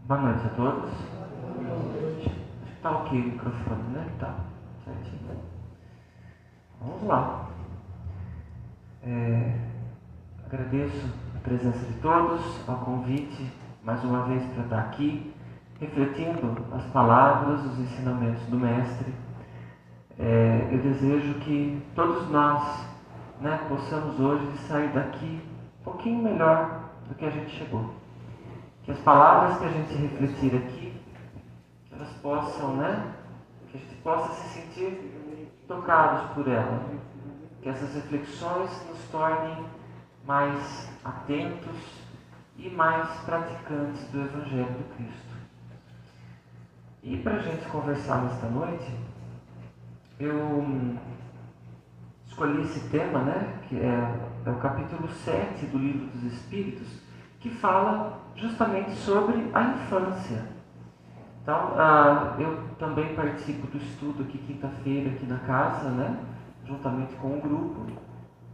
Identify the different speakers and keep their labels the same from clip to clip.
Speaker 1: Boa noite a todos. Está ok o microfone, né? Tá, certinho. Vamos lá. Agradeço a presença de todos, ao convite, mais uma vez, para estar aqui, refletindo as palavras, os ensinamentos do Mestre. Eu desejo que todos nós, possamos hoje sair daqui um pouquinho melhor do que a gente chegou. Que as palavras que a gente refletir aqui, que elas possam, que a gente possa se sentir tocados por ela. Que essas reflexões nos tornem mais atentos e mais praticantes do Evangelho do Cristo. E para a gente conversar nesta noite, eu escolhi esse tema, que é o capítulo 7 do Livro dos Espíritos, que fala justamente sobre a infância. Então, eu também participo do estudo aqui quinta-feira, aqui na casa, juntamente com o grupo.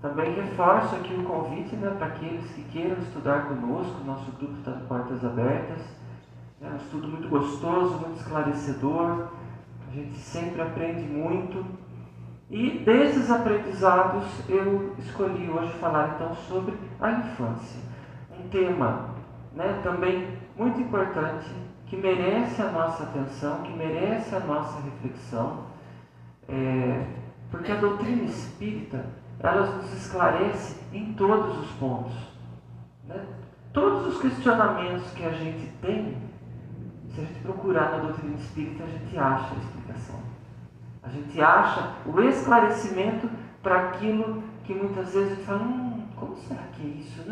Speaker 1: Também reforço aqui o convite para aqueles que queiram estudar conosco. Nosso grupo está de portas abertas. É um estudo muito gostoso, muito esclarecedor. A gente sempre aprende muito. E desses aprendizados eu escolhi hoje falar então sobre a infância. Um tema também muito importante, que merece a nossa atenção, que merece a nossa reflexão, porque a doutrina espírita, ela nos esclarece em todos os pontos. Todos os questionamentos que a gente tem, se a gente procurar na doutrina espírita, a gente acha a explicação. A gente acha o esclarecimento para aquilo que muitas vezes a gente fala, como será que é isso,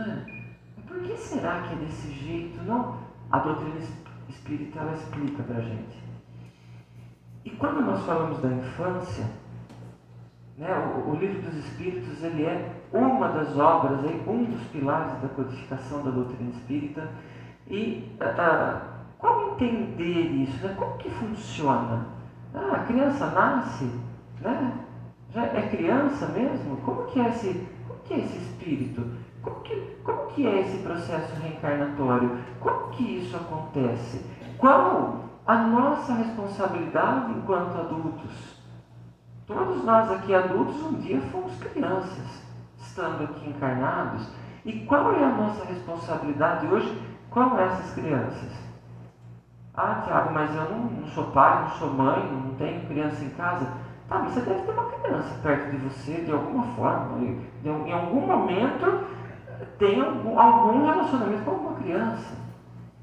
Speaker 1: Por que será que é desse jeito? Não, a doutrina espírita, ela explica para a gente. E quando nós falamos da infância, o Livro dos Espíritos, ele é uma das obras, um dos pilares da codificação da doutrina espírita. E como entender isso? Como que funciona? A criança nasce, já é criança mesmo? Como que é esse espírito? Como que é esse processo reencarnatório? Como que isso acontece? Qual a nossa responsabilidade enquanto adultos? Todos nós aqui adultos um dia fomos crianças, estando aqui encarnados. E qual é a nossa responsabilidade hoje com essas crianças? Tiago, mas eu não sou pai, não sou mãe, não tenho criança em casa. Tá, mas você deve ter uma criança perto de você, de alguma forma. Em algum momento tem algum relacionamento com alguma criança.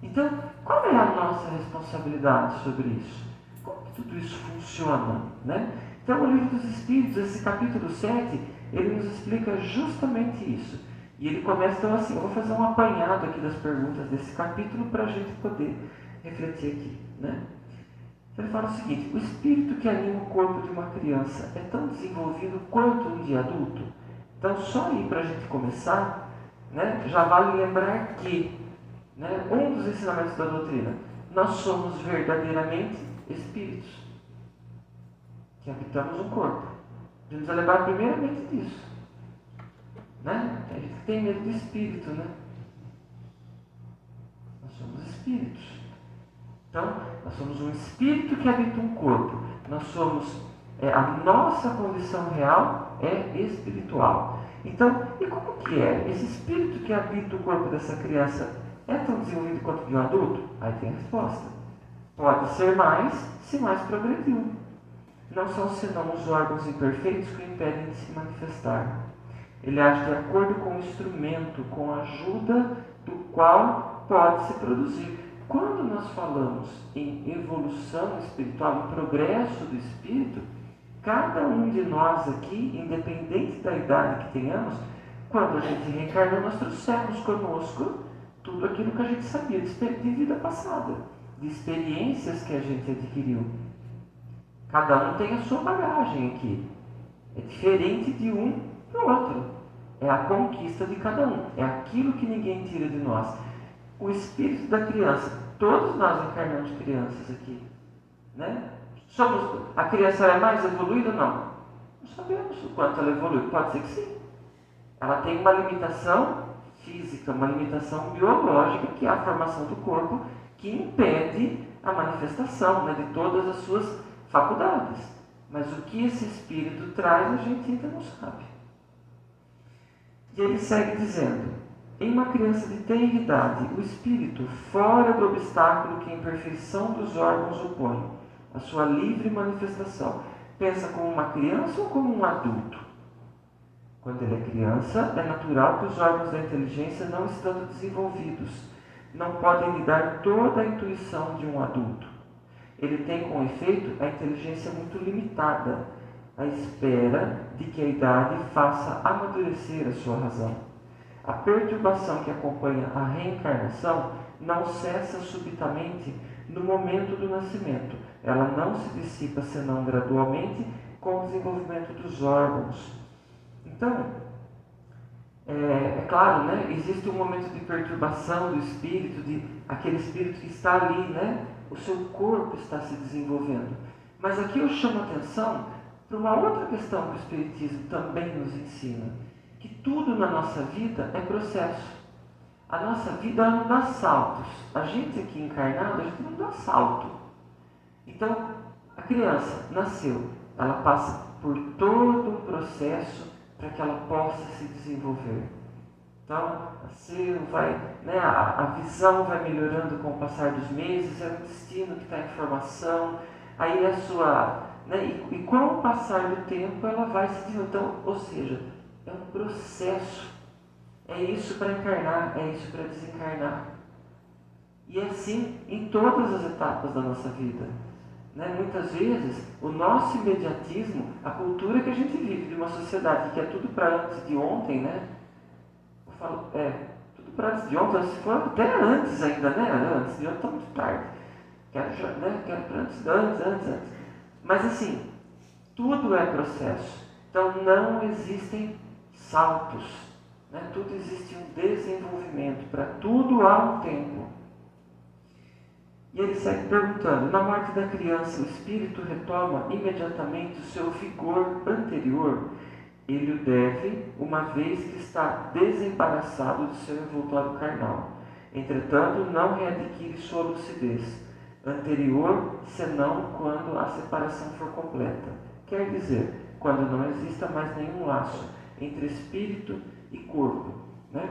Speaker 1: Então, qual é a nossa responsabilidade sobre isso? Como que tudo isso funciona, Então, o Livro dos Espíritos, esse capítulo 7, ele nos explica justamente isso. E ele começa então assim, eu vou fazer um apanhado aqui das perguntas desse capítulo para a gente poder refletir aqui, Ele fala o seguinte: o espírito que anima o corpo de uma criança é tão desenvolvido quanto um de adulto? Então, só aí para a gente começar, já vale lembrar que, um dos ensinamentos da doutrina, nós somos verdadeiramente espíritos que habitamos um corpo. Devemos lembrar primeiramente disso. A gente tem medo do espírito, Nós somos espíritos. Então, nós somos um espírito que habita um corpo. Nós somos, a nossa condição real é espiritual. Então, e como que é? Esse espírito que habita o corpo dessa criança é tão desenvolvido quanto de um adulto? Aí tem a resposta. Pode ser mais, se mais progrediu. Não são senão os órgãos imperfeitos que o impedem de se manifestar. Ele age de acordo com o instrumento, com a ajuda do qual pode se produzir. Quando nós falamos em evolução espiritual, em progresso do espírito, cada um de nós aqui, independente da idade que tenhamos, quando a gente reencarna, nós trouxemos conosco tudo aquilo que a gente sabia de vida passada, de experiências que a gente adquiriu. Cada um tem a sua bagagem aqui. É diferente de um para o outro. É a conquista de cada um. É aquilo que ninguém tira de nós. O espírito da criança. Todos nós encarnamos crianças aqui. A criança é mais evoluída? Não. Não sabemos o quanto ela evoluiu. Pode ser que sim. Ela tem uma limitação física, uma limitação biológica, que é a formação do corpo, que impede a manifestação, né, de todas as suas faculdades. Mas o que esse espírito traz, a gente ainda não sabe. E ele segue dizendo: em uma criança de tenra idade, o espírito, fora do obstáculo que a imperfeição dos órgãos opõe, a sua livre manifestação, pensa como uma criança ou como um adulto? Quando ele é criança, é natural que os órgãos da inteligência não estando desenvolvidos, não podem lhe dar toda a intuição de um adulto. Ele tem, com efeito, a inteligência muito limitada, à espera de que a idade faça amadurecer a sua razão. A perturbação que acompanha a reencarnação não cessa subitamente no momento do nascimento. Ela não se dissipa senão gradualmente com o desenvolvimento dos órgãos. Então, é claro, né, existe um momento de perturbação do espírito, de aquele espírito que está ali, né, o seu corpo está se desenvolvendo. Mas aqui eu chamo a atenção para uma outra questão que o Espiritismo também nos ensina, que tudo na nossa vida é processo. A nossa vida não dá saltos. A gente aqui encarnado, a gente não dá salto. Então, a criança nasceu, ela passa por todo um processo para que ela possa se desenvolver. Então, nasceu, vai, né, a visão vai melhorando com o passar dos meses, é o intestino que está em formação, aí a sua... Né, e com o passar do tempo ela vai se desenvolvendo. Então, ou seja, é um processo. É isso para encarnar, é isso para desencarnar. E é assim em todas as etapas da nossa vida. Né? Muitas vezes, o nosso imediatismo, a cultura que a gente vive de uma sociedade que é tudo para antes de ontem, né? Eu falo, tudo para antes de ontem, se for até antes ainda, né? Antes de ontem está muito tarde. Quero para antes. Mas assim, tudo é processo. Então não existem saltos. Né? Tudo existe um desenvolvimento. Para tudo há um tempo. E ele segue perguntando: na morte da criança, o espírito retoma imediatamente o seu vigor anterior? Ele o deve, uma vez que está desembaraçado do seu envoltório carnal. Entretanto, não readquire sua lucidez anterior, senão quando a separação for completa. Quer dizer, quando não exista mais nenhum laço entre espírito e corpo. Né?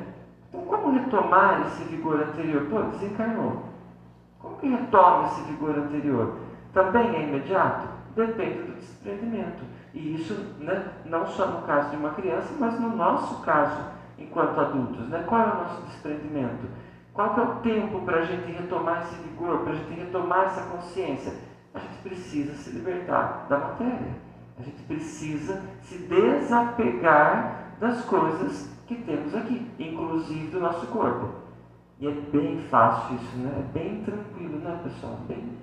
Speaker 1: Então, como retomar esse vigor anterior? Pô, desencarnou. Como que retoma esse vigor anterior? Também é imediato? Depende do desprendimento. E isso, né, não só no caso de uma criança, mas no nosso caso, enquanto adultos. Né? Qual é o nosso desprendimento? Qual que é o tempo para a gente retomar esse vigor, para a gente retomar essa consciência? A gente precisa se libertar da matéria. A gente precisa se desapegar das coisas que temos aqui, inclusive do nosso corpo. E é bem fácil isso, né? É bem tranquilo, né, pessoal? Bem,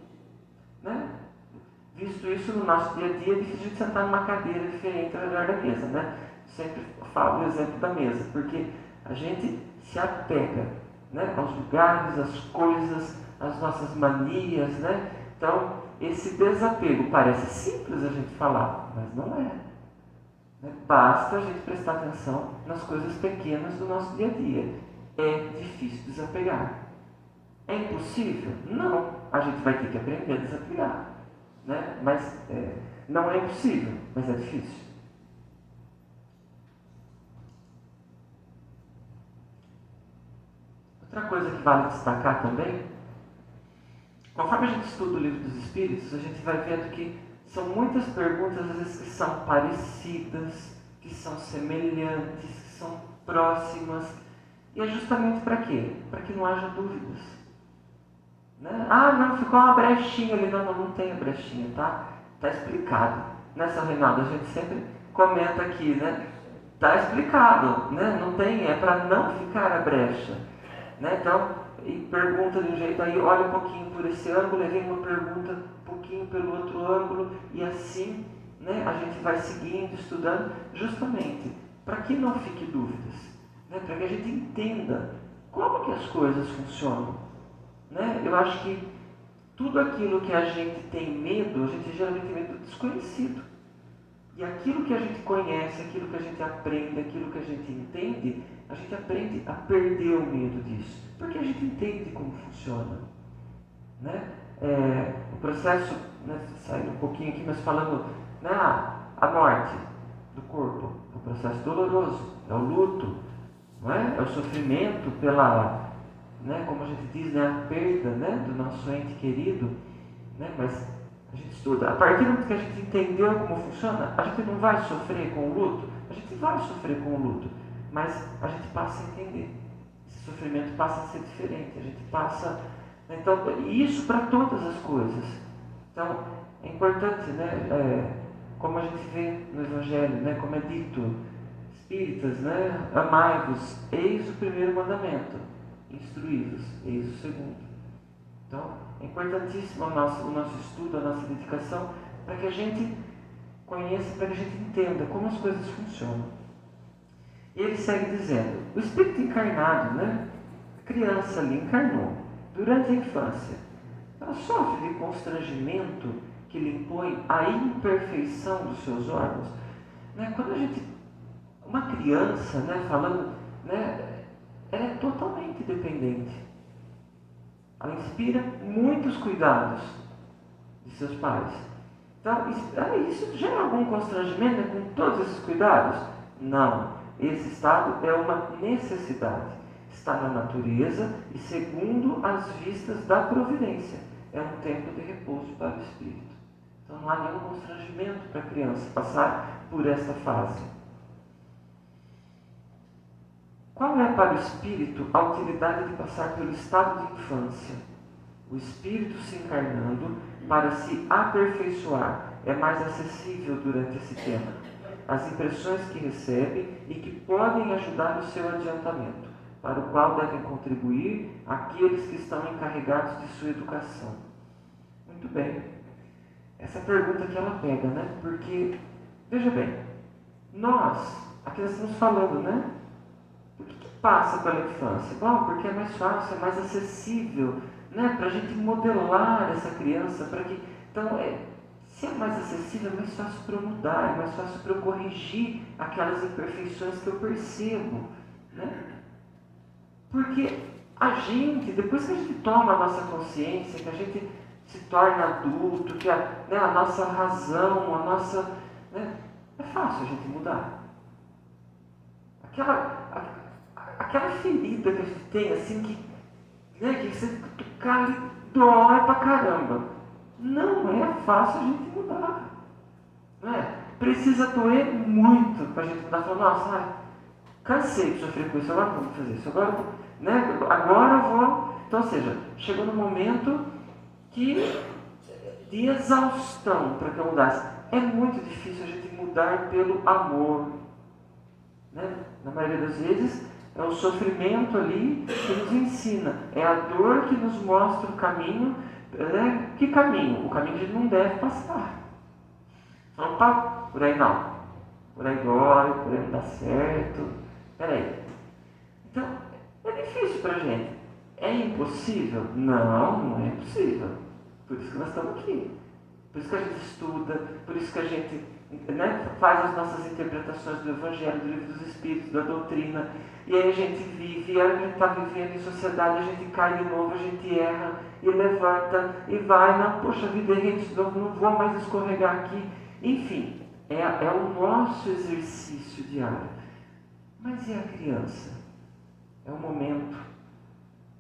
Speaker 1: né? Visto isso no nosso dia a dia, é difícil a gente sentar numa cadeira diferente ao redor da mesa, né? Sempre falo o exemplo da mesa, porque a gente se apega, né, aos lugares, às coisas, às nossas manias, né? Então, esse desapego parece simples a gente falar, mas não é. Né? Basta a gente prestar atenção nas coisas pequenas do nosso dia a dia. É difícil desapegar. É impossível? Não. A gente vai ter que aprender a desapegar. Né? Mas não é impossível, mas é difícil. Outra coisa que vale destacar também, conforme a gente estuda o Livro dos Espíritos, a gente vai vendo que são muitas perguntas, às vezes, que são parecidas, que são semelhantes, que são próximas. E é justamente para quê? Para que não haja dúvidas. Né? Ah, não, ficou uma brechinha ali. Não tem a brechinha, tá? Está explicado. Né, São Reinaldo? A gente sempre comenta aqui, né? Está explicado, né? Não tem, é para não ficar a brecha. Né? Então, e pergunta de um jeito, aí olha um pouquinho por esse ângulo, e vem uma pergunta um pouquinho pelo outro ângulo, e assim, né, a gente vai seguindo, estudando, justamente para que não fique dúvidas, né, para que a gente entenda como que as coisas funcionam. Né? Eu acho que tudo aquilo que a gente tem medo, a gente geralmente tem medo do desconhecido. E aquilo que a gente conhece, aquilo que a gente aprende, aquilo que a gente entende, a gente aprende a perder o medo disso. Porque a gente entende como funciona. Né? O processo, né, saindo um pouquinho aqui, mas falando, né, a morte do corpo, o processo doloroso, é o luto, não é? É o sofrimento pela, né, como a gente diz, né, a perda, né, do nosso ente querido, né, mas a gente estuda. A partir do momento que a gente entendeu como funciona, a gente não vai sofrer com o luto, a gente vai sofrer com o luto, mas a gente passa a entender. Esse sofrimento passa a ser diferente, a gente passa. Então, isso para todas as coisas. Então, é importante, né, como a gente vê no Evangelho, né, como é dito, espíritas, né, amai-vos, eis o primeiro mandamento, instruí-vos, eis o segundo. Então, é importantíssimo o nosso estudo, a nossa dedicação, para que a gente conheça, para que a gente entenda como as coisas funcionam. E ele segue dizendo, o espírito encarnado, né, a criança ali encarnou, durante a infância, ela sofre de constrangimento que lhe impõe a imperfeição dos seus órgãos. Né? Quando a gente, uma criança, né, falando, né, ela é totalmente dependente. Ela inspira muitos cuidados de seus pais. Então, isso gera algum constrangimento, né, com todos esses cuidados? Não. Esse estado é uma necessidade. Está na natureza e segundo as vistas da providência. É um tempo de repouso para o espírito. Então não há nenhum constrangimento para a criança passar por esta fase. Qual é para o espírito a utilidade de passar pelo estado de infância? O espírito se encarnando para se aperfeiçoar é mais acessível durante esse tempo. As impressões que recebe e que podem ajudar o seu adiantamento, para o qual devem contribuir aqueles que estão encarregados de sua educação. Muito bem. Essa pergunta que ela pega, né? Porque, veja bem, nós, aqui nós estamos falando, né? Por que passa pela infância? Bom, porque é mais fácil, é mais acessível, né? Para a gente modelar essa criança, para que... Então, se é mais acessível, é mais fácil para eu mudar, é mais fácil para eu corrigir aquelas imperfeições que eu percebo, né? Porque a gente, depois que a gente toma a nossa consciência, que a gente se torna adulto, que a nossa razão, a nossa... Né, é fácil a gente mudar. Aquela ferida que a gente tem, assim, que você tocar ali dói pra caramba. Não é fácil a gente mudar. Não é? Precisa doer muito pra gente mudar. Falar, nossa, cansei de sofrer com isso, agora não vou fazer isso. Agora eu vou... Então, ou seja, chegou no momento de exaustão para que eu mudasse. É muito difícil a gente mudar pelo amor. Né? Na maioria das vezes, é o sofrimento ali que nos ensina. É a dor que nos mostra o caminho. Né? Que caminho? O caminho que a gente não deve passar. Opa, por aí não. Por aí dói, por aí não dá certo. Peraí. Então, é difícil para a gente. É impossível? Não, não é impossível. Por isso que nós estamos aqui. Por isso que a gente estuda, por isso que a gente, né, faz as nossas interpretações do Evangelho, do Livro dos Espíritos, da doutrina. E aí a gente vive, e a gente está vivendo em sociedade, a gente cai de novo, a gente erra, e levanta, e vai, não, poxa vida, errei de novo, não vou mais escorregar aqui. Enfim, é o nosso exercício diário. Mas e a criança? É o momento.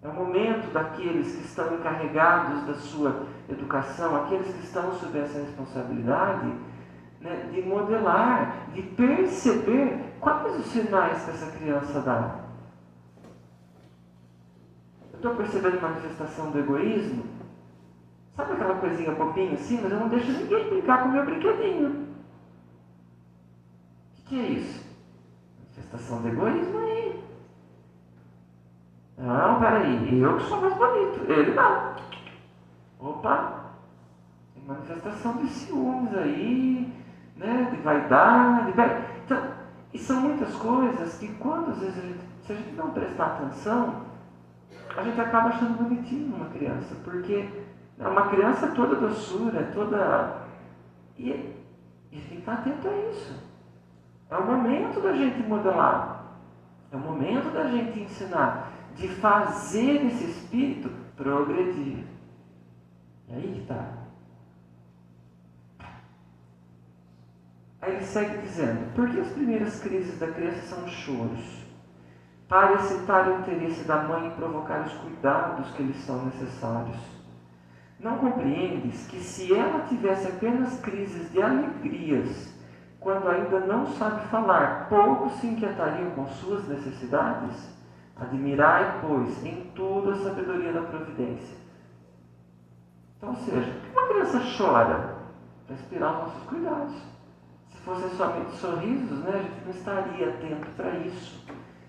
Speaker 1: É o momento daqueles que estão encarregados da sua educação, aqueles que estão sob essa responsabilidade, né, de modelar, de perceber quais os sinais que essa criança dá. Eu estou percebendo manifestação do egoísmo? Sabe aquela coisinha bobinha assim? Mas eu não deixo ninguém brincar com o meu brinquedinho. O que é isso? Manifestação do egoísmo aí. Não, peraí, eu que sou mais bonito, ele não. Opa, tem manifestação de ciúmes aí, né, de vaidade. Então, e são muitas coisas que quando às vezes se a gente não prestar atenção, a gente acaba achando bonitinho uma criança, porque uma criança é toda doçura, é toda... E E a gente tem que estar atento a isso. É o momento da gente modelar. É o momento da gente ensinar. De fazer esse espírito progredir. E aí está. Aí ele segue dizendo: por que as primeiras crises da criança são choros? Para excitar o interesse da mãe e provocar os cuidados que lhes são necessários. Não compreendes que se ela tivesse apenas crises de alegrias, quando ainda não sabe falar, pouco se inquietariam com suas necessidades? Admirai, pois, em tudo a sabedoria da providência. Então, ou seja, por que uma criança chora? Para inspirar os nossos cuidados. Se fossem somente sorrisos, né, a gente não estaria atento para isso.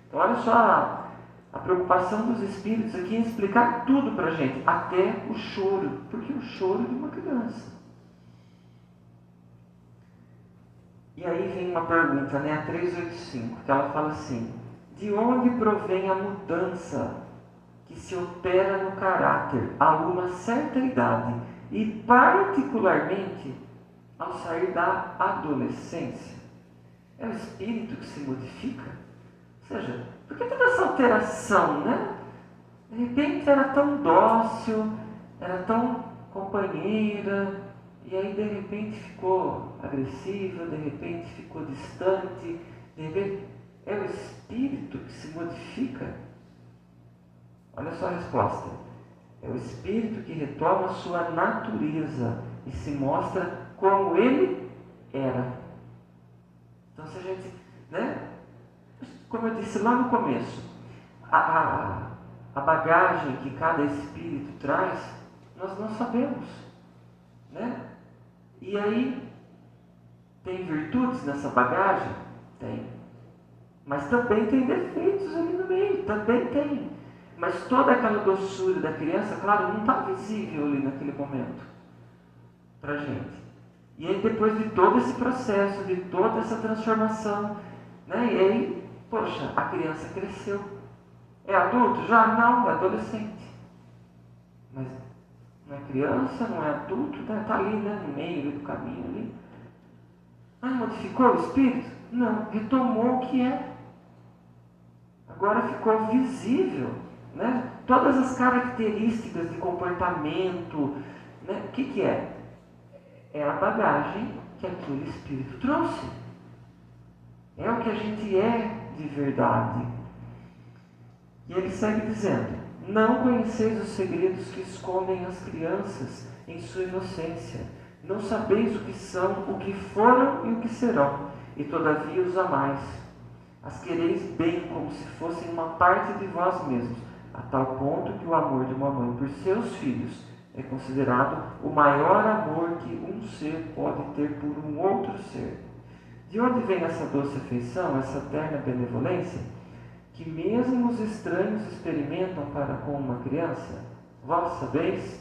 Speaker 1: Então, olha só a preocupação dos espíritos aqui em explicar tudo para a gente, até o choro. Porque o choro de uma criança. E aí vem uma pergunta, né, a 385, que ela fala assim: de onde provém a mudança que se opera no caráter a uma certa idade e particularmente ao sair da adolescência? É o espírito que se modifica? Ou seja, por que toda essa alteração, né? De repente era tão dócil, era tão companheira, e aí de repente ficou agressiva, de repente ficou distante, de repente é o espírito que se modifica? Olha só a resposta. É o espírito que retoma a sua natureza e se mostra como ele era. Então se a gente, né? Como eu disse lá no começo, a bagagem que cada espírito traz, nós não sabemos, né? E aí, tem virtudes nessa bagagem? Tem. Mas também tem defeitos ali no meio, também tem. Mas toda aquela doçura da criança, claro, não está visível ali naquele momento para gente. E aí depois de todo esse processo, de toda essa transformação, né? E aí, poxa, a criança cresceu. É adulto? Já não, é adolescente. Mas não é criança, não é adulto, está ali, né, no meio ali do caminho ali. Ah, modificou o espírito? Não, retomou o que é. Agora ficou visível, né? Todas as características de comportamento, né? O que é? É a bagagem que aquele espírito trouxe. É o que a gente é de verdade. E ele segue dizendo: não conheceis os segredos que escondem as crianças em sua inocência. Não sabeis o que são, o que foram e o que serão, e todavia os amais. As quereis bem como se fossem uma parte de vós mesmos, a tal ponto que o amor de uma mãe por seus filhos é considerado o maior amor que um ser pode ter por um outro ser. De onde vem essa doce afeição, essa terna benevolência, que mesmo os estranhos experimentam para com uma criança? Vós sabeis?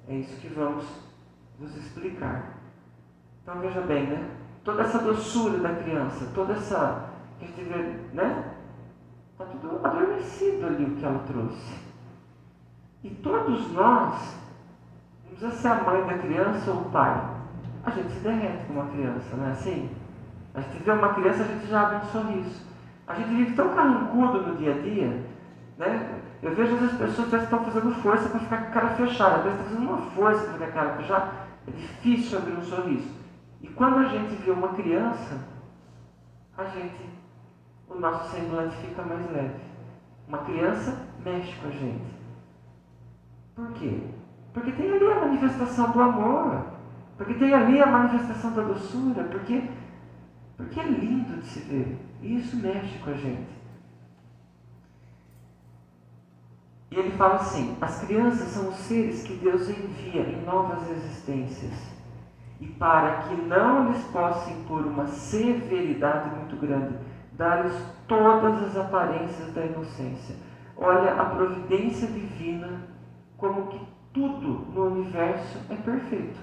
Speaker 1: É isso que vamos vos explicar. Então veja bem, né? Toda essa doçura da criança, toda essa, que a gente vê, né? Está tudo adormecido ali o que ela trouxe. E todos nós, não precisa ser a mãe da criança ou o pai, a gente se derrete com uma criança, não é assim? A gente vê uma criança, a gente já abre um sorriso. A gente vive tão carrancudo no dia a dia, né? Eu vejo às vezes as pessoas que estão fazendo força para ficar com a cara fechada. Às vezes estão fazendo uma força para ficar com a cara fechada. É difícil abrir um sorriso. E quando a gente vê uma criança, o nosso semblante fica mais leve. Uma criança mexe com a gente. Por quê? Porque tem ali a manifestação do amor. Porque tem ali a manifestação da doçura. Porque é lindo de se ver. E isso mexe com a gente. E ele fala assim: as crianças são os seres que Deus envia em novas existências. E para que não lhes possa impor uma severidade muito grande, dar-lhes todas as aparências da inocência. Olha a providência divina, como que tudo no universo é perfeito.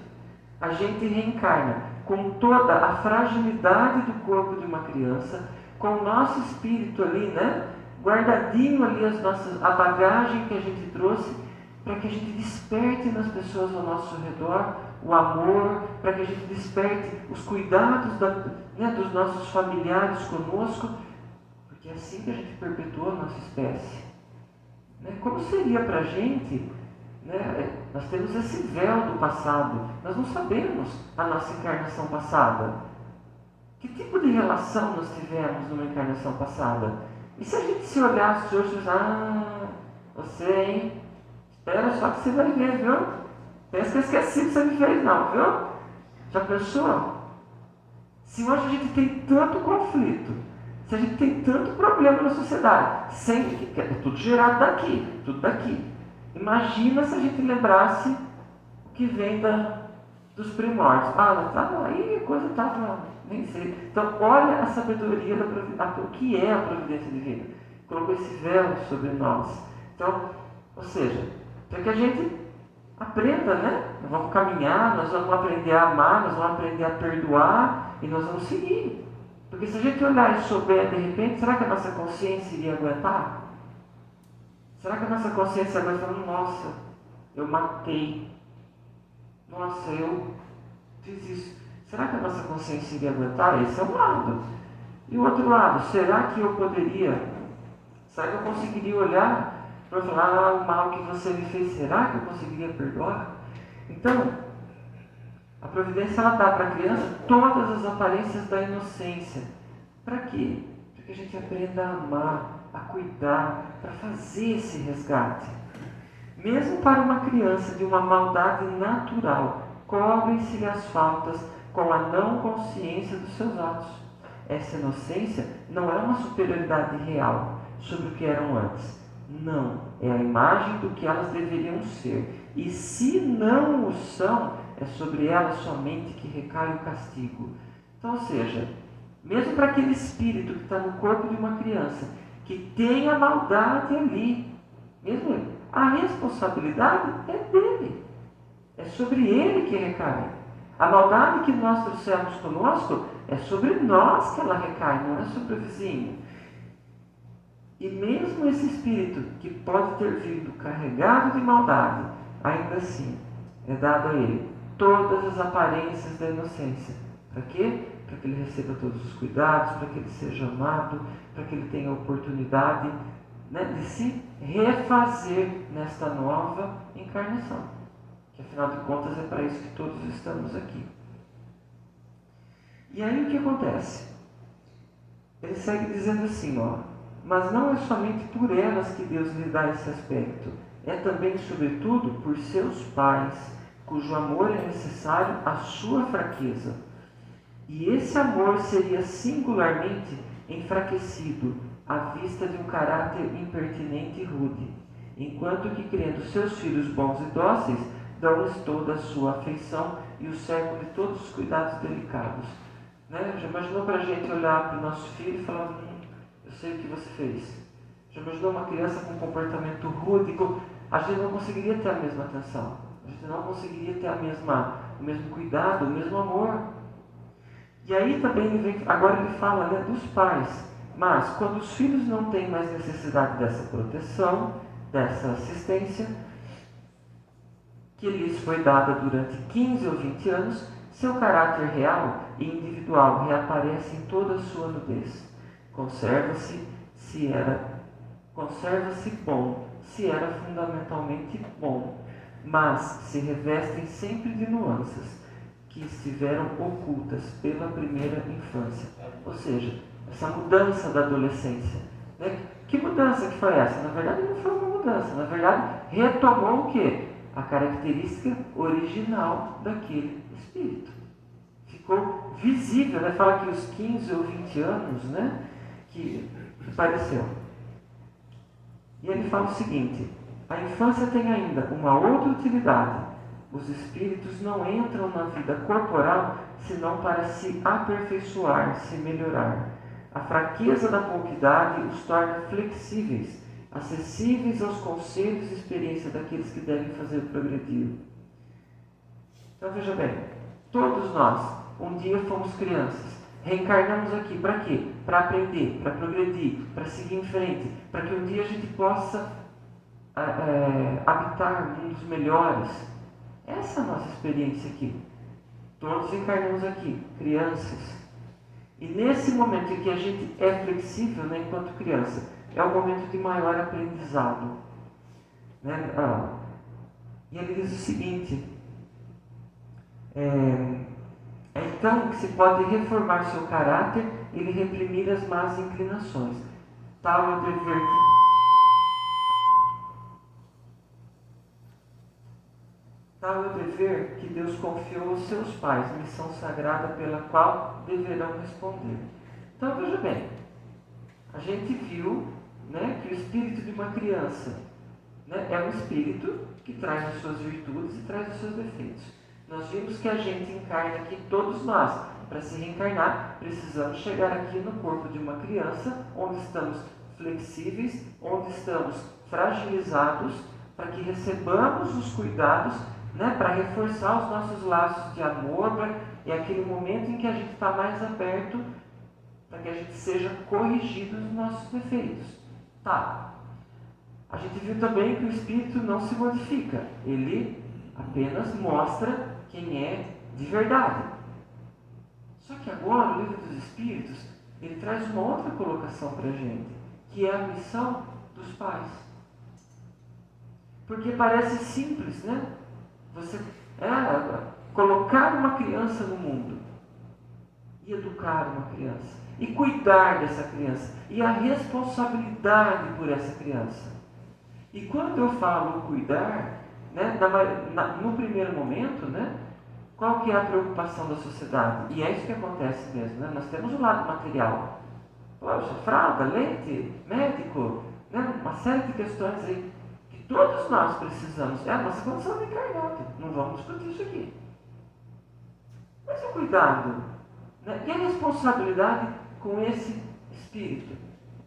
Speaker 1: A gente reencarna com toda a fragilidade do corpo de uma criança, com o nosso espírito ali, né? Guardadinho ali a bagagem que a gente trouxe, para que a gente desperte nas pessoas ao nosso redor o amor, para que a gente desperte os cuidados dos nossos familiares conosco, porque é assim que a gente perpetua a nossa espécie. Como seria para a gente, nós temos esse véu do passado, nós não sabemos a nossa encarnação passada. Que tipo de relação nós tivemos numa encarnação passada? E se a gente se olhasse hoje e dizer, você, hein? Espera só que você vai ver, viu? Pensa que eu esqueci que você me fez, não, viu? Já pensou? Se hoje a gente tem tanto conflito, se a gente tem tanto problema na sociedade, sempre que é tudo gerado daqui, tudo daqui. Imagina se a gente lembrasse o que vem dos primórdios. Estava aí, a coisa estava, nem sei. Então, olha a sabedoria o que é a providência divina. Colocou esse véu sobre nós. Então, ou seja, para que a gente aprenda, Nós vamos caminhar, nós vamos aprender a amar, nós vamos aprender a perdoar e nós vamos seguir. Porque se a gente olhar e souber, de repente, será que a nossa consciência iria aguentar? Será que a nossa consciência vai falar, nossa, eu matei, nossa, eu fiz isso. Será que a nossa consciência iria aguentar? Esse é um lado. E o outro lado, será que eu conseguiria olhar para falar, o mal que você me fez, será que eu conseguiria perdoar? Então, a providência ela dá para a criança todas as aparências da inocência. Para quê? Para que a gente aprenda a amar, a cuidar, para fazer esse resgate. Mesmo para uma criança de uma maldade natural, cobrem-se-lhe as faltas com a não consciência dos seus atos. Essa inocência não é uma superioridade real sobre o que eram antes. Não, é a imagem do que elas deveriam ser. E se não o são, é sobre elas somente que recai o castigo. Então, ou seja, mesmo para aquele espírito que está no corpo de uma criança, que tem a maldade ali, mesmo ele, a responsabilidade é dele. É sobre ele que recai. A maldade que nós trouxemos conosco é sobre nós que ela recai, não é sobre o vizinho. E mesmo esse espírito que pode ter vindo carregado de maldade, ainda assim é dado a ele todas as aparências da inocência. Para quê? Para que ele receba todos os cuidados, para que ele seja amado, para que ele tenha a oportunidade de se refazer nesta nova encarnação. Que afinal de contas é para isso que todos estamos aqui. E aí o que acontece? Ele segue dizendo assim, mas não é somente por elas que Deus lhe dá esse aspecto, é também, sobretudo, por seus pais, cujo amor é necessário à sua fraqueza. E esse amor seria singularmente enfraquecido à vista de um caráter impertinente e rude, enquanto que, crendo seus filhos bons e dóceis, dão-lhes toda a sua afeição e o cercam de todos os cuidados delicados. Já imaginou para a gente olhar para o nosso filho e falar, eu sei o que você fez? Já imaginou uma criança com um comportamento rude? A gente não conseguiria ter a mesma atenção. A gente não conseguiria ter o mesmo cuidado, o mesmo amor. E aí também agora ele fala dos pais. Mas quando os filhos não têm mais necessidade dessa proteção, dessa assistência, que lhes foi dada durante 15 ou 20 anos, seu caráter real e individual reaparece em toda a sua nudez. Conserva-se bom, se era fundamentalmente bom, mas se revestem sempre de nuances que estiveram ocultas pela primeira infância. Ou seja, essa mudança da adolescência. Que mudança que foi essa? Na verdade não foi uma mudança, na verdade retomou o quê? A característica original daquele espírito. Ficou visível, fala que os 15 ou 20 anos, que apareceu. E ele fala o seguinte, a infância tem ainda uma outra utilidade. Os espíritos não entram na vida corporal senão para se aperfeiçoar, se melhorar. A fraqueza da pouca idade os torna flexíveis, acessíveis aos conselhos e experiência daqueles que devem fazer progredir. Então veja bem, todos nós um dia fomos crianças, reencarnamos aqui para quê? Para aprender, para progredir, para seguir em frente, para que um dia a gente possa habitar mundos melhores. Essa é a nossa experiência aqui. Todos encarnamos aqui, crianças. E nesse momento em que a gente é flexível, né, enquanto criança, é o momento de maior aprendizado. Né? E ele diz o seguinte: é então que se pode reformar seu caráter e lhe reprimir as más inclinações. Tal é o dever que Deus confiou aos seus pais, missão sagrada pela qual deverão responder. Então veja bem, a gente viu, né, que o espírito de uma criança, né, é um espírito que traz as suas virtudes e traz os seus defeitos. Nós vimos que a gente encarna aqui, todos nós, para se reencarnar, precisamos chegar aqui no corpo de uma criança, onde estamos flexíveis, onde estamos fragilizados, para que recebamos os cuidados, né, para reforçar os nossos laços de amor, é aquele momento em que a gente está mais aberto, para que a gente seja corrigido nos nossos defeitos. Tá. A gente viu também que o Espírito não se modifica, ele apenas mostra quem é de verdade. Só que agora, o Livro dos Espíritos, ele traz uma outra colocação para a gente, que é a missão dos pais. Porque parece simples, né? Você colocar uma criança no mundo, e educar uma criança, e cuidar dessa criança, e a responsabilidade por essa criança. E quando eu falo cuidar, né, no primeiro momento, né, qual que é a preocupação da sociedade? E é isso que acontece mesmo, né? Nós temos o lado material. Poxa, fralda, leite, médico, né, uma série de questões aí que todos nós precisamos. É a nossa condição de encarnado. Não vamos discutir isso aqui. Mas o cuidado, né, e a responsabilidade com esse espírito?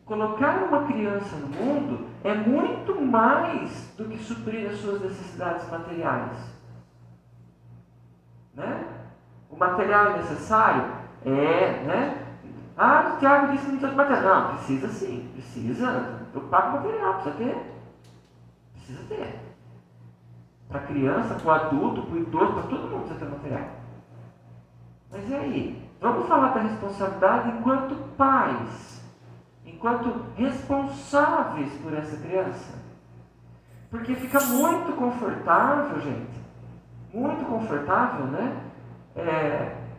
Speaker 1: Colocar uma criança no mundo é muito mais do que suprir as suas necessidades materiais. Né? O material é necessário? Né? O Tiago disse que não precisa de material. Não, precisa sim, precisa. Preocupar com o material, precisa ter. Precisa ter. Para a criança, para o adulto, para o idoso, para todo mundo precisa ter material. Mas e aí? Vamos falar da responsabilidade enquanto pais, enquanto responsáveis por essa criança. Porque fica muito confortável, gente. Muito confortável, né?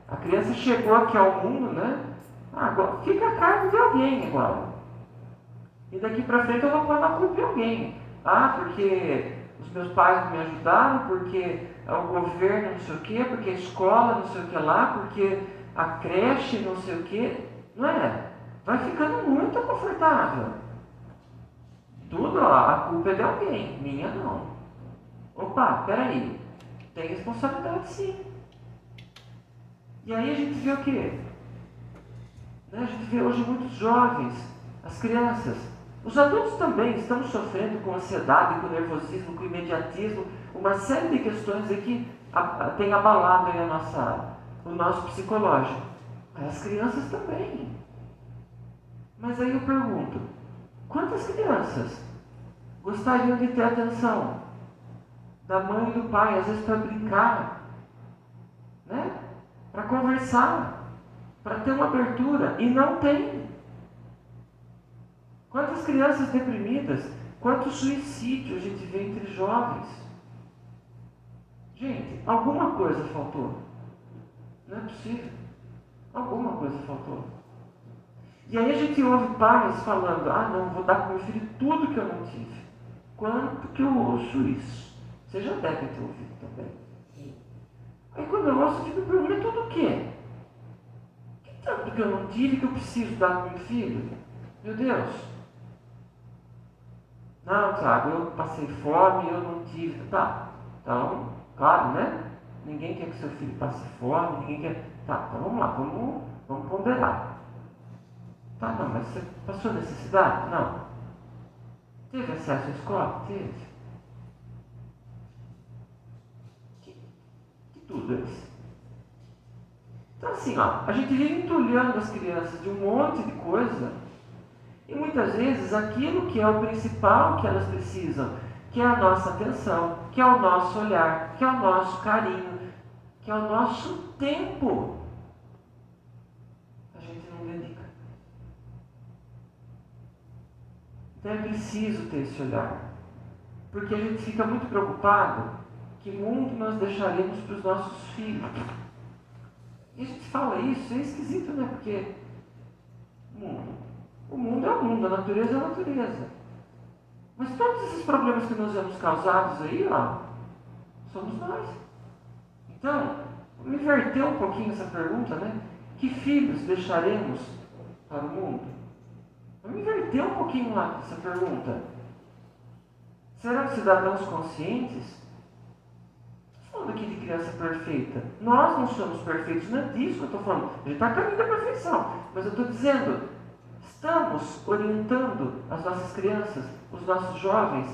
Speaker 1: A criança chegou aqui ao mundo, né? Agora fica a cargo de alguém igual. E daqui para frente eu vou pôr na culpa de alguém. Porque os meus pais não me ajudaram, porque o governo não sei o quê, porque a escola não sei o que lá, porque a creche não sei o quê. Não é? Vai ficando muito confortável. Tudo, a culpa é de alguém, minha não. Opa, peraí. Tem responsabilidade sim. E aí a gente vê o quê? A gente vê hoje muitos jovens, as crianças, os adultos também estamos sofrendo com ansiedade, com nervosismo, com imediatismo, uma série de questões que tem abalado aí o nosso psicológico. As crianças também. Mas aí eu pergunto, quantas crianças gostariam de ter atenção da mãe e do pai, às vezes para brincar, né? Para conversar, para ter uma abertura, e não tem. Quantas crianças deprimidas, quanto suicídio a gente vê entre jovens. Gente, alguma coisa faltou. Não é possível. Alguma coisa faltou. E aí a gente ouve pais falando, não, vou dar para o meu filho tudo que eu não tive. Quanto que eu ouço isso? Você já deve ter ouvido também. Aí quando eu ouço, eu fico me perguntando, tudo o quê? Que tanto que eu não tive que eu preciso dar para o meu filho? Meu Deus. Não, Tiago, eu passei fome, eu não tive. Tá, então, claro, né? Ninguém quer que seu filho passe fome, ninguém quer. Tá, então vamos lá, vamos ponderar. Tá, não, mas você passou necessidade? Não. Teve acesso à escola? Teve. Que tudo é isso. Então assim, a gente vive entulhando as crianças de um monte de coisa, e muitas vezes aquilo que é o principal que elas precisam, que é a nossa atenção, que é o nosso olhar, que é o nosso carinho, que é o nosso tempo. A gente não dedica. Então é preciso ter esse olhar. Porque a gente fica muito preocupado que mundo nós deixaremos para os nossos filhos. E a gente fala isso, é esquisito, né? Porque o mundo é o mundo, a natureza é a natureza. Mas todos esses problemas que nós vemos causados aí, ó, somos nós. Então, vamos inverter um pouquinho essa pergunta, né? Que filhos deixaremos para o mundo? Vamos inverter um pouquinho lá essa pergunta. Serão cidadãos conscientes? Estou falando aqui de criança perfeita. Nós não somos perfeitos, não é disso que eu estou falando. A gente está a caminho da perfeição. Mas eu estou dizendo, estamos orientando as nossas crianças, os nossos jovens,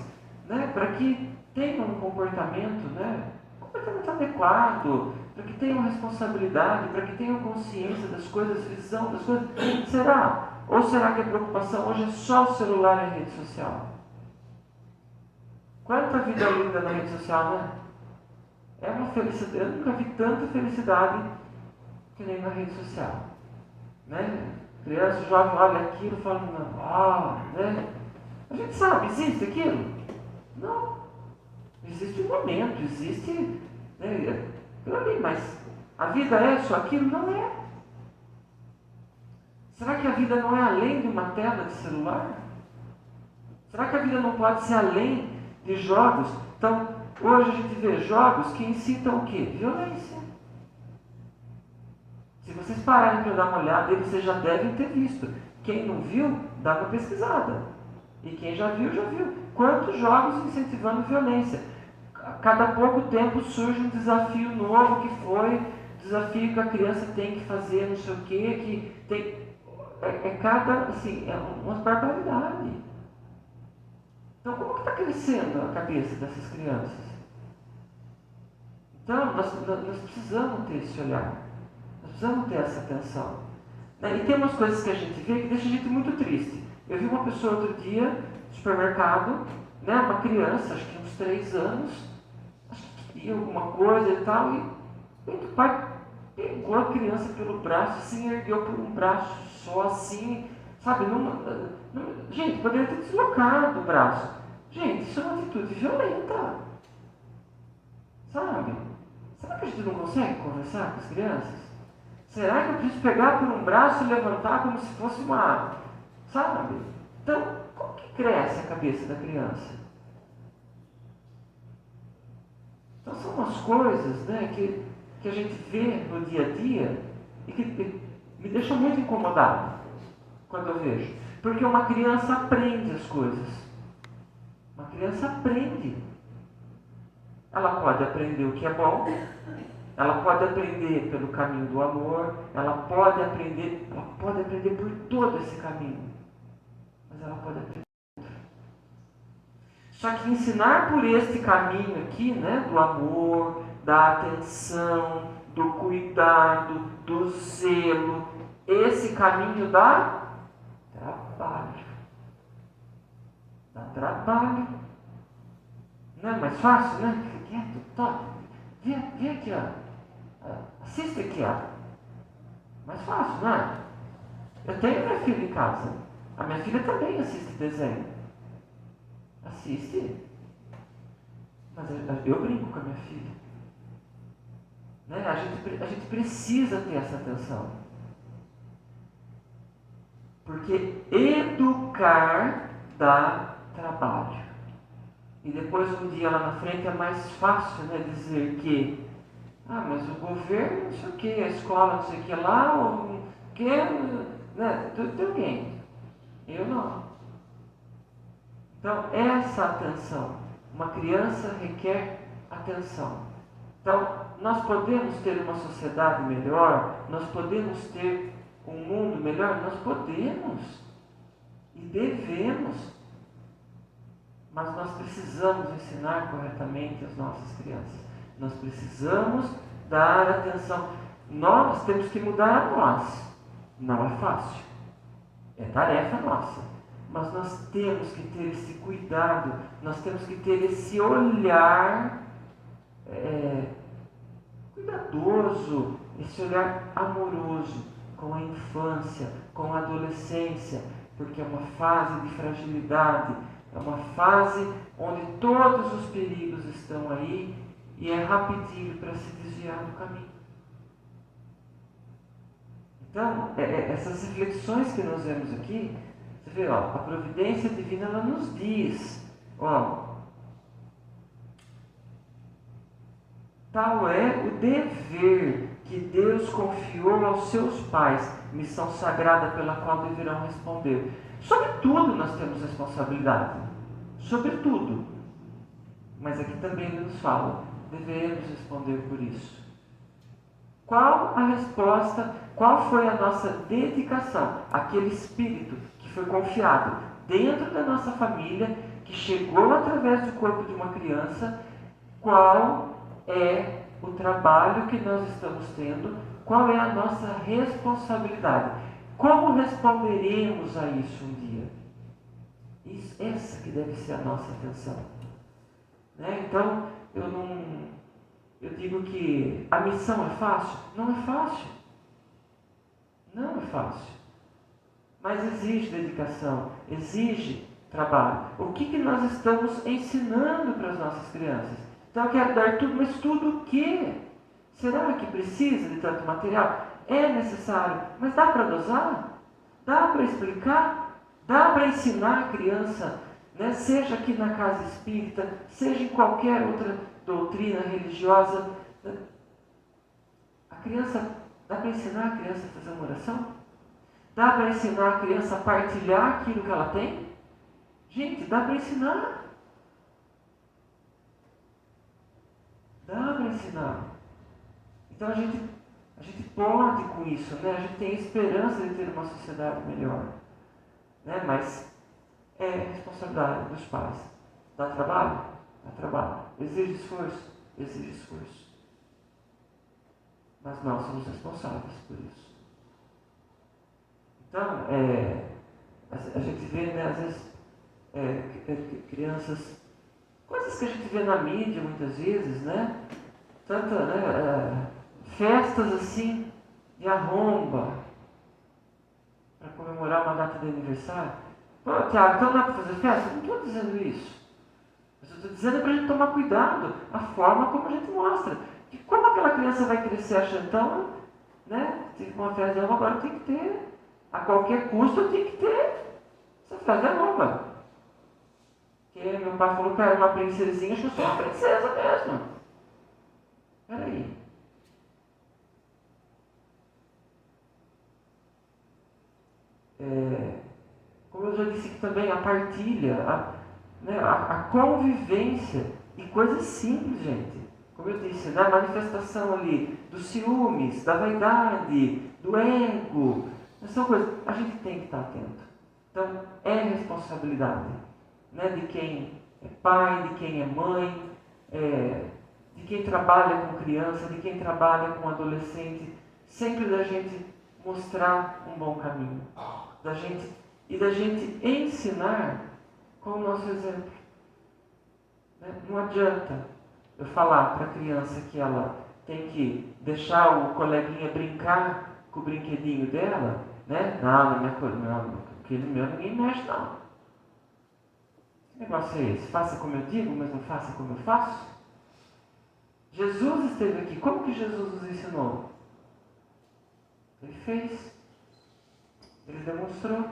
Speaker 1: né, para que tenham um comportamento, né, completamente adequado, para que tenham responsabilidade, para que tenham consciência das coisas, visão das coisas. Será? Ou será que a preocupação hoje é só o celular e a rede social? Quanta vida linda na rede social, né? É uma felicidade. Eu nunca vi tanta felicidade que nem na rede social. Né? Criança, jovem, olha aquilo e fala, né? A gente sabe, existe aquilo? Não. Existe um momento, existe, né, aquilo ali, mas a vida é só aquilo? Não é. Será que a vida não é além de uma tela de celular? Será que a vida não pode ser além de jogos? Então, hoje a gente vê jogos que incitam o quê? Violência. Se vocês pararem para dar uma olhada, vocês já devem ter visto. Quem não viu, dá uma pesquisada. E quem já viu, já viu. Quantos jogos incentivando violência? A cada pouco tempo surge um desafio novo que foi desafio que a criança tem que fazer, não sei o quê, que tem... é uma barbaridade. Então, como que está crescendo a cabeça dessas crianças? Então, nós precisamos ter esse olhar. Nós precisamos ter essa atenção. E tem umas coisas que a gente vê que deixa a gente muito triste. Eu vi uma pessoa outro dia no supermercado, né, uma criança, acho que uns 3 anos, acho que queria alguma coisa e tal, e o pai pegou a criança pelo braço, assim, ergueu por um braço só, assim, sabe? Gente, poderia ter deslocado o braço. Gente, isso é uma atitude violenta. Sabe? Será que a gente não consegue conversar com as crianças? Será que eu preciso pegar por um braço e levantar como se fosse uma... Sabe? Então, como que cresce a cabeça da criança? Então, são umas coisas, né, que a gente vê no dia a dia e que me deixam muito incomodado quando eu vejo. Porque uma criança aprende as coisas. Uma criança aprende. Ela pode aprender o que é bom, ela pode aprender pelo caminho do amor, ela pode aprender por todo esse caminho. Mas ela pode aprender. Só que ensinar por este caminho aqui, né, do amor, da atenção, do cuidado, do zelo, esse caminho dá trabalho. Dá trabalho. Não é mais fácil, né? Fica quieto, toque. Vem aqui, ó. Assiste aqui, ó. Mais fácil, não é? Eu tenho minha filha em casa. A minha filha também assiste desenho. Assiste. Mas eu brinco com a minha filha. Né? A gente precisa ter essa atenção. Porque educar dá trabalho. E depois, um dia lá na frente, é mais fácil, né, dizer que mas o governo, não sei o que, a escola, não sei o que lá, ou que, né, tem alguém. Eu não. Então, essa atenção. Uma criança requer atenção. Então, nós podemos ter uma sociedade melhor, nós podemos ter um mundo melhor, nós podemos e devemos. Mas nós precisamos ensinar corretamente as nossas crianças. Nós precisamos dar atenção. Nós temos que mudar a nós. Não é fácil. É tarefa nossa. mas nós temos que ter esse cuidado, nós temos que ter esse olhar cuidadoso, esse olhar amoroso com a infância, com a adolescência, porque é uma fase de fragilidade, é uma fase onde todos os perigos estão aí e é rapidinho para se desviar do caminho. Então, essas reflexões que nós vemos aqui, você vê, a providência divina, ela nos diz, tal é o dever que Deus confiou aos seus pais, missão sagrada pela qual deverão responder. Sobre tudo nós temos responsabilidade, sobre tudo. Mas aqui também ele nos fala, devemos responder por isso. Qual a resposta, qual foi a nossa dedicação, aquele espírito que foi confiado dentro da nossa família, que chegou através do corpo de uma criança, qual é o trabalho que nós estamos tendo, qual é a nossa responsabilidade, como responderemos a isso um dia? Essa que deve ser a nossa atenção. Então, eu digo que a missão é fácil? Não é fácil. Não é fácil. Mas exige dedicação, exige trabalho. O que nós estamos ensinando para as nossas crianças? Então eu quero dar tudo, mas tudo o quê? Será que precisa de tanto material? É necessário, mas dá para dosar? Dá para explicar? Dá para ensinar a criança, seja aqui na casa espírita, seja em qualquer outra doutrina religiosa. Dá para ensinar a criança a fazer uma oração? Dá para ensinar a criança a partilhar aquilo que ela tem? Gente, dá para ensinar. Dá para ensinar. Então a gente pode com isso, a gente tem esperança de ter uma sociedade melhor. Mas é responsabilidade dos pais. Dá trabalho? Dá trabalho. Exige esforço? Exige esforço. Mas nós somos responsáveis por isso. Então, a gente vê, às vezes, crianças, coisas que a gente vê na mídia muitas vezes, festas assim, de arromba, para comemorar uma data de aniversário. Pô, Tiago, então não dá para fazer festa? Não estou dizendo isso. Eu estou dizendo para a gente tomar cuidado, a forma como a gente mostra. E como aquela criança vai crescer achando, então, tem uma festa de arromba, agora tem que ter, a qualquer custo tem que ter essa festa de arromba. Porque meu pai falou que era uma princesinha, acho que eu sou uma princesa mesmo. Peraí. Como eu já disse aqui também, a partilha, a convivência e coisas simples, gente. Como eu disse, a manifestação ali dos ciúmes, da vaidade, do ego. São coisas, a gente tem que estar atento. Então, é responsabilidade, de quem é pai, de quem é mãe, de quem trabalha com criança, de quem trabalha com adolescente, sempre da gente mostrar um bom caminho, da gente ensinar com o nosso exemplo. Não adianta eu falar para a criança que ela tem que deixar o coleguinha brincar com o brinquedinho dela, não, aquele meu ninguém mexe não. Que negócio é esse? Faça como eu digo, mas não faça como eu faço? Jesus esteve aqui. Como que Jesus nos ensinou? Ele fez. Ele demonstrou.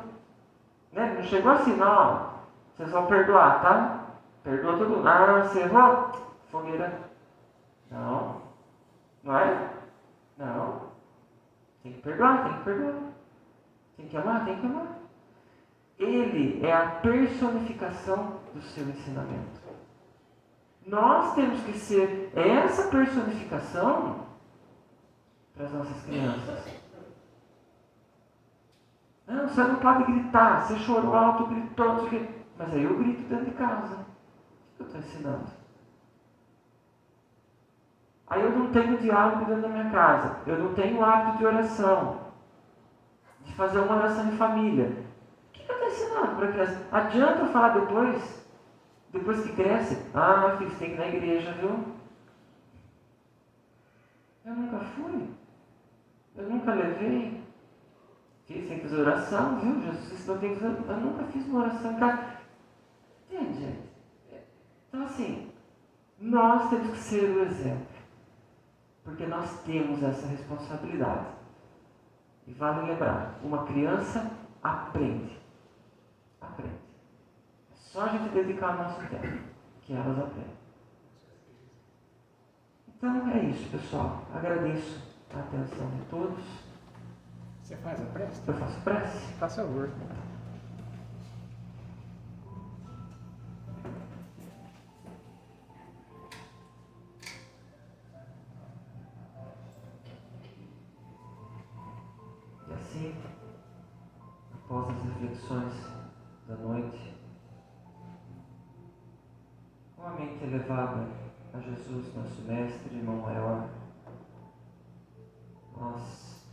Speaker 1: Não chegou assim, não. Vocês vão perdoar, tá? Perdoa todo mundo. Ah, você errou? Fogueira. Não. Não é? Não. Tem que perdoar, tem que perdoar. Tem que amar, tem que amar. Ele é a personificação do seu ensinamento. Nós temos que ser essa personificação para as nossas crianças. Não, você não pode gritar. Você chorou alto, gritou, não sei o quê. Mas aí eu grito dentro de casa. O que eu estou ensinando? Aí eu não tenho diálogo dentro da minha casa. Eu não tenho hábito de oração. De fazer uma oração em família. O que eu estou ensinando? ensinando para a criança. Adianta falar depois que cresce, filho, você tem que ir na igreja, viu? Eu nunca fui. Eu nunca levei. Filho, tem que fazer oração, viu? Jesus ensinou que tem que fazer. Eu nunca fiz uma oração em casa. Entende, gente? Então, assim, nós temos que ser o exemplo. Porque nós temos essa responsabilidade. E vale lembrar, uma criança aprende. Aprende. É só a gente dedicar o nosso tempo, que elas aprendem. Então é isso, pessoal. Agradeço a atenção de todos.
Speaker 2: Você faz a prece?
Speaker 1: Eu faço prece.
Speaker 2: Faça favor.
Speaker 1: E assim, após as reflexões da noite, com a mente elevada a Jesus, nosso Mestre, irmão maior, nós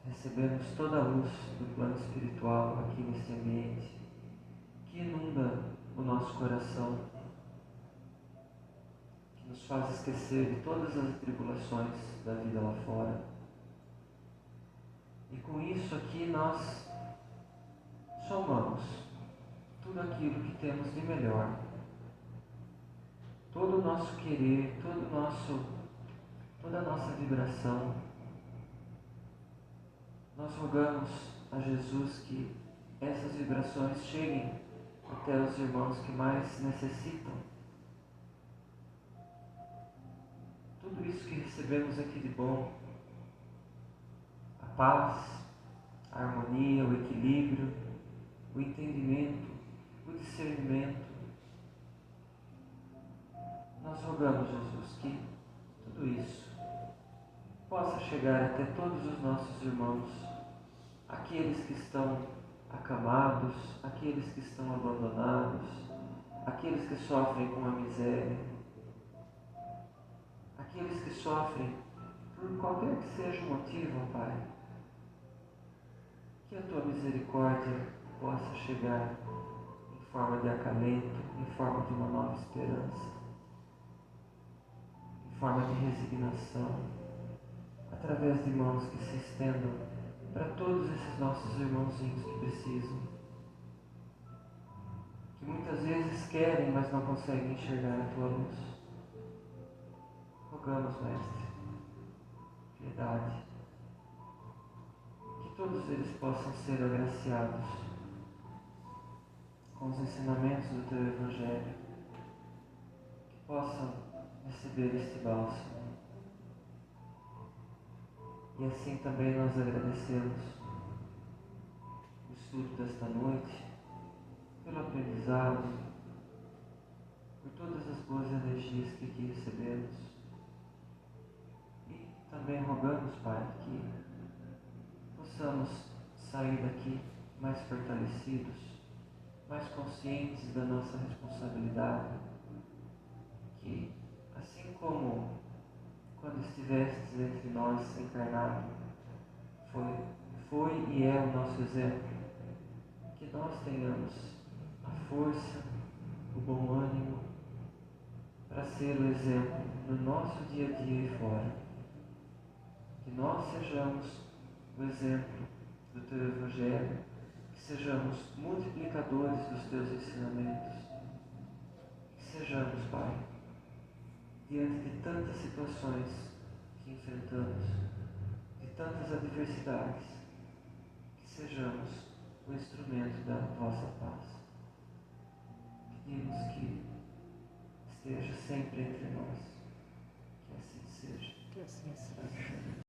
Speaker 1: recebemos toda a luz do plano espiritual aqui nesse ambiente, que inunda o nosso coração, que nos faz esquecer de todas as tribulações da vida lá fora. E com isso aqui nós somamos tudo aquilo que temos de melhor, todo o nosso querer, toda a nossa vibração. Nós rogamos a Jesus que essas vibrações cheguem até os irmãos que mais necessitam. Tudo isso que recebemos aqui de bom, a paz, a harmonia, o equilíbrio, o entendimento, o discernimento. Nós rogamos, Jesus, que tudo isso possa chegar até todos os nossos irmãos, aqueles que estão acamados, aqueles que estão abandonados, aqueles que sofrem com a miséria, aqueles que sofrem por qualquer que seja o motivo, ó Pai. Que a Tua misericórdia possa chegar em forma de acalento, em forma de uma nova esperança, em forma de resignação, através de mãos que se estendam para todos esses nossos irmãozinhos que precisam, que muitas vezes querem, mas não conseguem enxergar a Tua luz. Rogamos, Mestre, piedade, que todos eles possam ser agraciados com os ensinamentos do Teu Evangelho, que possam receber este bálsamo. E assim também nós agradecemos o estudo desta noite, pelo aprendizado, por todas as boas energias que aqui recebemos. E também rogamos, Pai, que possamos sair daqui mais fortalecidos, mais conscientes da nossa responsabilidade, que assim como quando estivestes entre nós encarnado, foi e é o nosso exemplo, que nós tenhamos a força, o bom ânimo para ser o exemplo no nosso dia a dia e fora. Que nós sejamos o exemplo do Teu Evangelho, que sejamos multiplicadores dos Teus ensinamentos, que sejamos, Pai, diante de tantas situações que enfrentamos, de tantas adversidades, que sejamos o instrumento da vossa paz. Pedimos que esteja sempre entre nós. Que assim seja.
Speaker 2: Que assim seja.